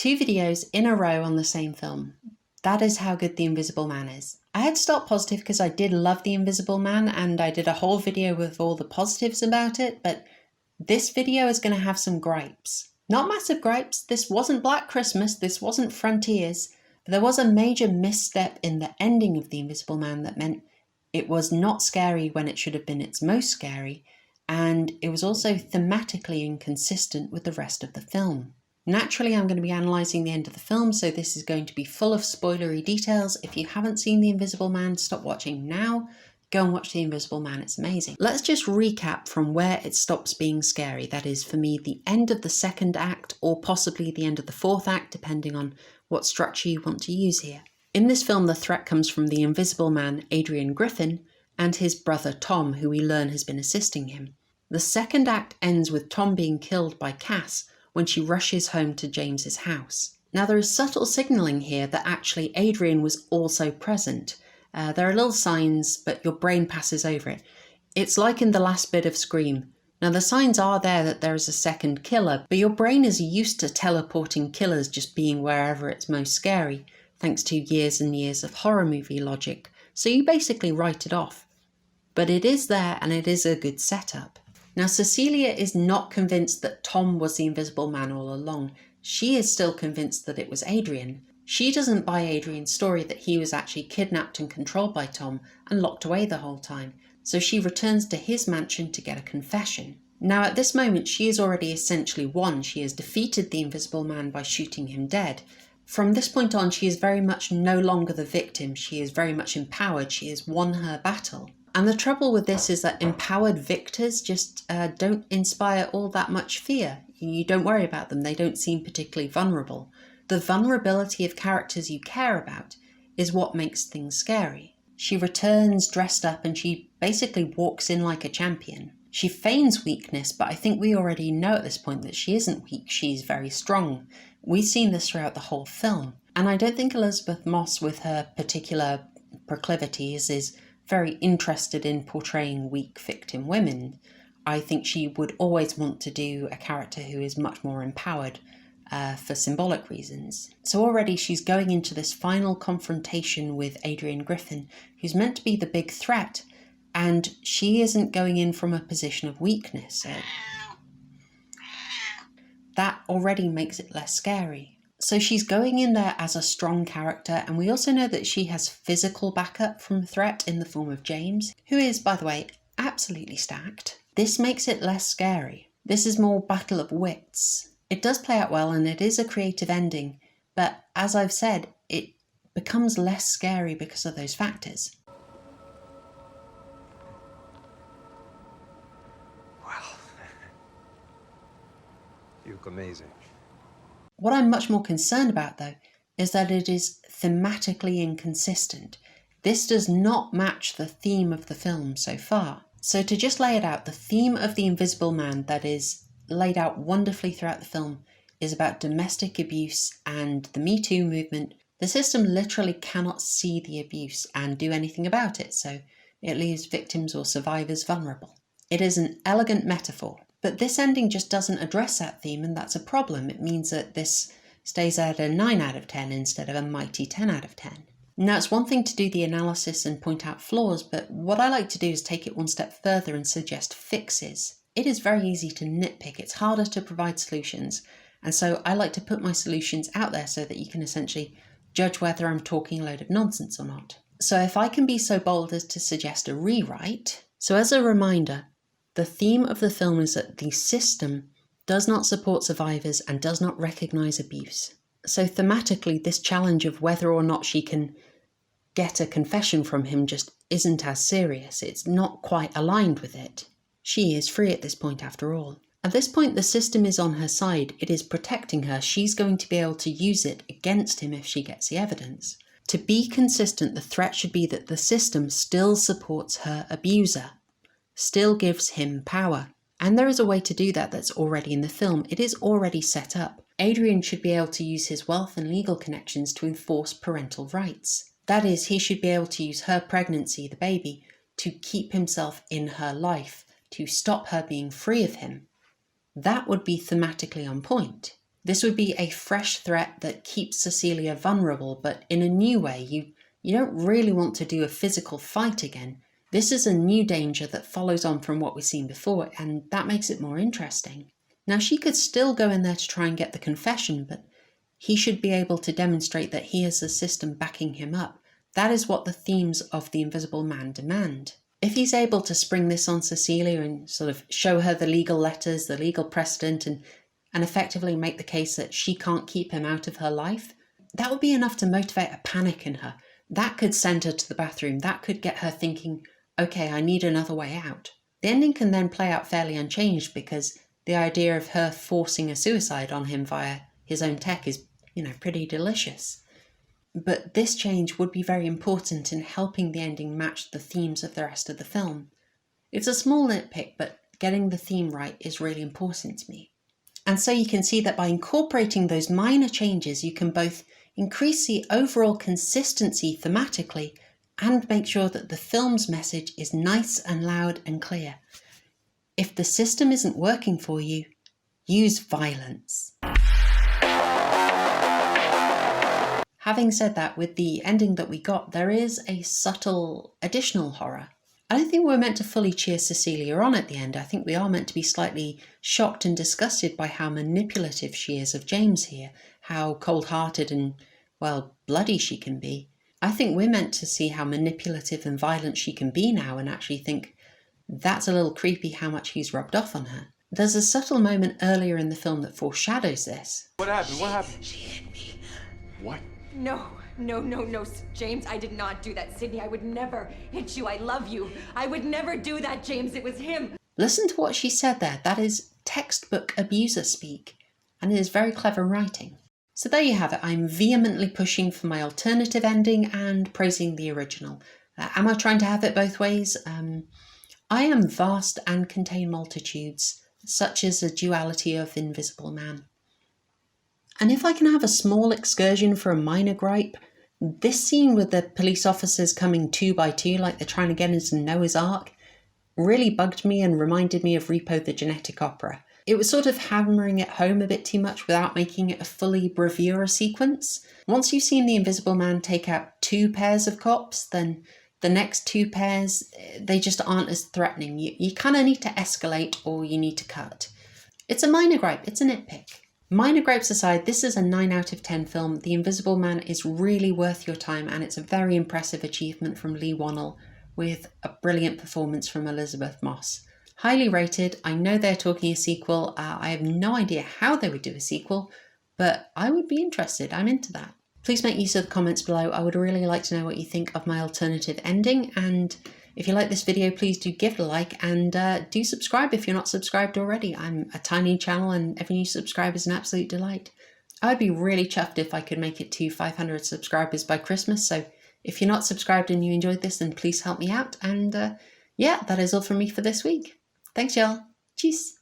2 videos in a row on the same film. That is how good The Invisible Man is. I had to start positive because I did love The Invisible Man and I did a whole video with all the positives about it, but this video is going to have some gripes. Not massive gripes. This wasn't Black Christmas, this wasn't Frontiers, but there was a major misstep in the ending of The Invisible Man that meant it was not scary when it should have been its most scary, and it was also thematically inconsistent with the rest of the film. Naturally, I'm going to be analysing the end of the film, so this is going to be full of spoilery details. If you haven't seen The Invisible Man, stop watching now. Go and watch The Invisible Man, it's amazing. Let's just recap from where it stops being scary. That is, for me, the end of the second act, or possibly the end of the fourth act, depending on what structure you want to use here. In this film, the threat comes from the Invisible Man, Adrian Griffin, and his brother Tom, who we learn has been assisting him. The second act ends with Tom being killed by Cass when she rushes home to James's house. Now there is subtle signalling here that actually Adrian was also present. There are little signs, but your brain passes over it. It's like in the last bit of Scream. Now the signs are there that there is a second killer, but your brain is used to teleporting killers just being wherever it's most scary, thanks to years and years of horror movie logic, so you basically write it off. But it is there and it is a good setup. Now Cecilia is not convinced that Tom was the Invisible Man all along. She is still convinced that it was Adrian. She doesn't buy Adrian's story that he was actually kidnapped and controlled by Tom and locked away the whole time, so she returns to his mansion to get a confession. Now at this moment she is already essentially won. She has defeated the Invisible Man by shooting him dead. From this point on she is very much no longer the victim, she is very much empowered, she has won her battle. And the trouble with this is that empowered victors just don't inspire all that much fear. You don't worry about them, they don't seem particularly vulnerable. The vulnerability of characters you care about is what makes things scary. She returns dressed up and she basically walks in like a champion. She feigns weakness, but I think we already know at this point that she isn't weak, she's very strong. We've seen this throughout the whole film. And I don't think Elisabeth Moss, with her particular proclivities, is very interested in portraying weak victim women. I think she would always want to do a character who is much more empowered for symbolic reasons. So already she's going into this final confrontation with Adrian Griffin, who's meant to be the big threat, and she isn't going in from a position of weakness. That already makes it less scary. So she's going in there as a strong character, and we also know that she has physical backup from the threat in the form of James, who is, by the way, absolutely stacked. This makes it less scary. This is more battle of wits. It does play out well and it is a creative ending, but as I've said, it becomes less scary because of those factors. Wow. You look amazing. What I'm much more concerned about, though, is that it is thematically inconsistent. This does not match the theme of the film so far. So to just lay it out, the theme of The Invisible Man that is laid out wonderfully throughout the film is about domestic abuse and the Me Too movement. The system literally cannot see the abuse and do anything about it, so it leaves victims or survivors vulnerable. It is an elegant metaphor. But this ending just doesn't address that theme, and that's a problem. It means that this stays at a 9 out of 10 instead of a mighty 10 out of 10. Now, it's one thing to do the analysis and point out flaws, but what I like to do is take it one step further and suggest fixes. It is very easy to nitpick, it's harder to provide solutions, and so I like to put my solutions out there so that you can essentially judge whether I'm talking a load of nonsense or not. So if I can be so bold as to suggest a rewrite, so as a reminder, the theme of the film is that the system does not support survivors and does not recognise abuse. So thematically, this challenge of whether or not she can get a confession from him just isn't as serious. It's not quite aligned with it. She is free at this point after all. At this point, the system is on her side. It is protecting her. She's going to be able to use it against him if she gets the evidence. To be consistent, the threat should be that the system still supports her abuser, still gives him power. And there is a way to do that that's already in the film. It is already set up. Adrian should be able to use his wealth and legal connections to enforce parental rights. That is, he should be able to use her pregnancy, the baby, to keep himself in her life, to stop her being free of him. That would be thematically on point. This would be a fresh threat that keeps Cecilia vulnerable, but in a new way. You don't really want to do a physical fight again. This is a new danger that follows on from what we've seen before, and that makes it more interesting. Now, she could still go in there to try and get the confession, but he should be able to demonstrate that he has a system backing him up. That is what the themes of The Invisible Man demand. If he's able to spring this on Cecilia and sort of show her the legal letters, the legal precedent, and effectively make the case that she can't keep him out of her life, that would be enough to motivate a panic in her. That could send her to the bathroom. That could get her thinking, okay, I need another way out. The ending can then play out fairly unchanged because the idea of her forcing a suicide on him via his own tech is, pretty delicious. But this change would be very important in helping the ending match the themes of the rest of the film. It's a small nitpick, but getting the theme right is really important to me. And so you can see that by incorporating those minor changes, you can both increase the overall consistency thematically and make sure that the film's message is nice and loud and clear. If the system isn't working for you, use violence. Having said that, with the ending that we got, there is a subtle additional horror. I don't think we're meant to fully cheer Cecilia on at the end. I think we are meant to be slightly shocked and disgusted by how manipulative she is of James here, how cold-hearted and, bloody she can be. I think we're meant to see how manipulative and violent she can be now and actually think, that's a little creepy how much he's rubbed off on her. There's a subtle moment earlier in the film that foreshadows this. What happened? What happened? She hit me. What? No, James, I did not do that. Sydney, I would never hit you. I love you. I would never do that, James. It was him. Listen to what she said there. That is textbook abuser speak, and it is very clever writing. So there you have it. I'm vehemently pushing for my alternative ending and praising the original. Am I trying to have it both ways? I am vast and contain multitudes, such is the duality of Invisible Man. And if I can have a small excursion for a minor gripe, this scene with the police officers coming 2 by 2 like they're trying to get into Noah's Ark really bugged me and reminded me of Repo the Genetic Opera. It was sort of hammering it home a bit too much without making it a fully bravura sequence. Once you've seen the Invisible Man take out 2 pairs of cops, then the next 2 pairs, they just aren't as threatening. You kind of need to escalate or you need to cut. It's a minor gripe, it's a nitpick. Minor gripes aside, this is a 9 out of 10 film. The Invisible Man is really worth your time and it's a very impressive achievement from Leigh Whannell with a brilliant performance from Elisabeth Moss. Highly rated. I know they're talking a sequel. I have no idea how they would do a sequel, but I would be interested. I'm into that. Please make use of the comments below. I would really like to know what you think of my alternative ending, and if you like this video, please do give it a like and do subscribe if you're not subscribed already. I'm a tiny channel and every new subscriber is an absolute delight. I'd be really chuffed if I could make it to 500 subscribers by Christmas, so if you're not subscribed and you enjoyed this, then please help me out. And yeah, that is all from me for this week. Thanks, y'all. Cheers.